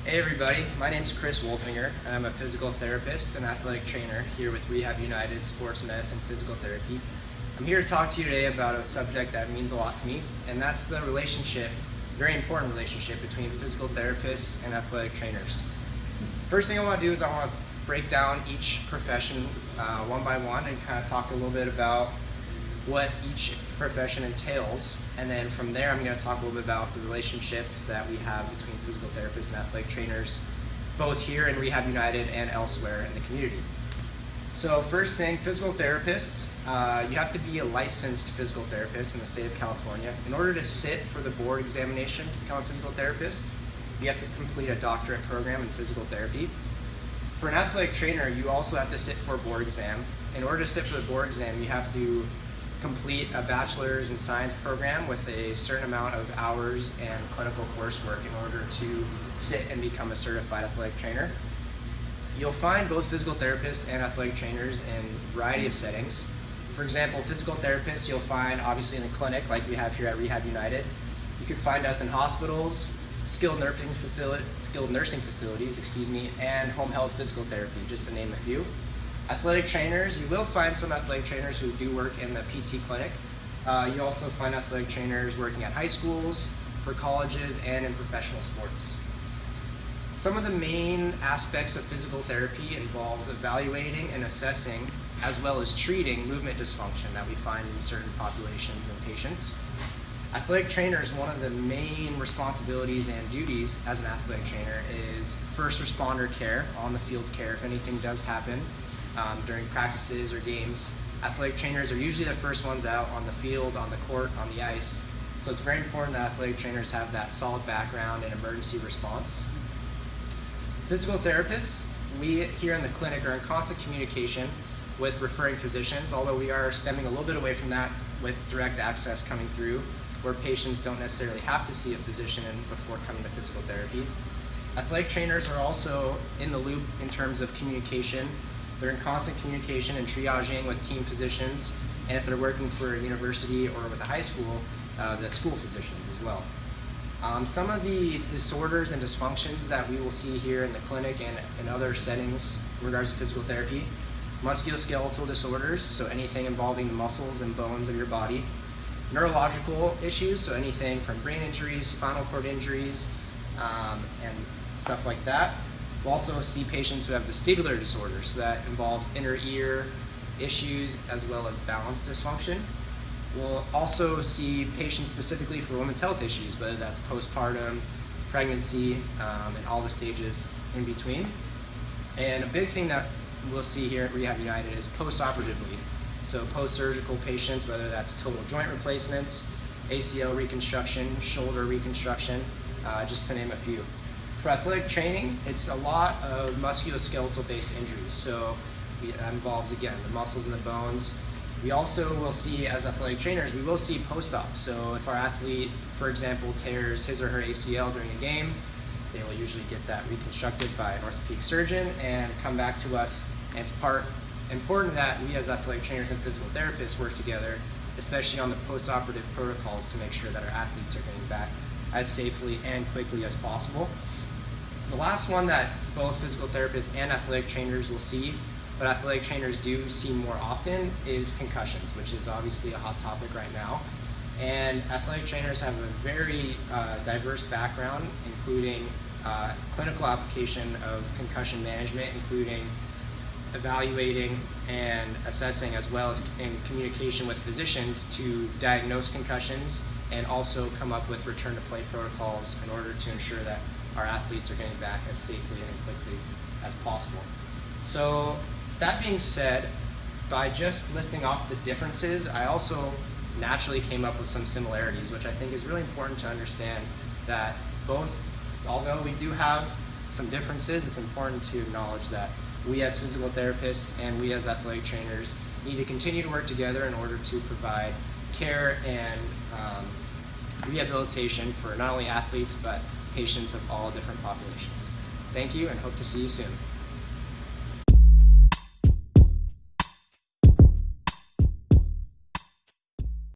Hey everybody, my name is Chris Wolfinger, and I'm a physical therapist and athletic trainer here with Rehab United Sports Medicine Physical Therapy. I'm here to talk to you today about a subject that means a lot to me, and that's the relationship, very important relationship between physical therapists and athletic trainers. First thing I want to do is I want to break down each profession one by one and kind of talk a little bit about what each profession entails, and then from there I'm going to talk a little bit about the relationship that we have between physical therapists and athletic trainers, both here in Rehab United and elsewhere in the community. So first thing, physical therapists, you have to be a licensed physical therapist in the state of California. In order to sit for the board examination to become a physical therapist, you have to complete a doctorate program in physical therapy. For an athletic trainer, you also have to sit for a board exam. In order to sit for the board exam, you have to complete a bachelor's in science program with a certain amount of hours and clinical coursework in order to sit and become a certified athletic trainer. You'll find both physical therapists and athletic trainers in a variety of settings. For example, physical therapists you'll find obviously in the clinic like we have here at Rehab United. You can find us in hospitals, skilled nursing facilities, and home health physical therapy, just to name a few. Athletic trainers, you will find some athletic trainers who do work in the PT clinic. You also find athletic trainers working at high schools, for colleges, and in professional sports. Some of the main aspects of physical therapy involves evaluating and assessing, as well as treating movement dysfunction that we find in certain populations and patients. Athletic trainers, one of the main responsibilities and duties as an athletic trainer is first responder care, on the field care if anything does happen. During practices or games, athletic trainers are usually the first ones out on the field, on the court, on the ice. So it's very important that athletic trainers have that solid background in emergency response. Physical therapists, we here in the clinic are in constant communication with referring physicians, although we are stemming a little bit away from that with direct access coming through, where patients don't necessarily have to see a physician before coming to physical therapy. Athletic trainers are also in the loop in terms of communication. They're in constant communication and triaging with team physicians, and if they're working for a university or with a high school, the school physicians as well. Some of the disorders and dysfunctions that we will see here in the clinic and in other settings in regards to physical therapy: musculoskeletal disorders, so anything involving the muscles and bones of your body; neurological issues, so anything from brain injuries, spinal cord injuries, and stuff like that. We'll also see patients who have vestibular disorders, so that involves inner ear issues as well as balance dysfunction. We'll also see patients specifically for women's health issues, whether that's postpartum, pregnancy, and all the stages in between. And a big thing that we'll see here at Rehab United is post-operatively. So post-surgical patients, whether that's total joint replacements, ACL reconstruction, shoulder reconstruction, just to name a few. For athletic training, it's a lot of musculoskeletal based injuries. So that involves, again, the muscles and the bones. We also will see, as athletic trainers, we will see post-op. So if our athlete, for example, tears his or her ACL during a game, they will usually get that reconstructed by an orthopedic surgeon and come back to us. And it's important that we as athletic trainers and physical therapists work together, especially on the post-operative protocols, to make sure that our athletes are getting back as safely and quickly as possible. The last one that both physical therapists and athletic trainers will see, but athletic trainers do see more often, is concussions, which is obviously a hot topic right now. And athletic trainers have a very diverse background, including clinical application of concussion management, including evaluating and assessing, as well as in communication with physicians to diagnose concussions and also come up with return to play protocols in order to ensure that our athletes are getting back as safely and quickly as possible. So that being said, by just listing off the differences, I also naturally came up with some similarities, which I think is really important to understand that both, although we do have some differences, it's important to acknowledge that we as physical therapists and we as athletic trainers need to continue to work together in order to provide care and rehabilitation for not only athletes but patients of all different populations. Thank you, and hope to see you soon.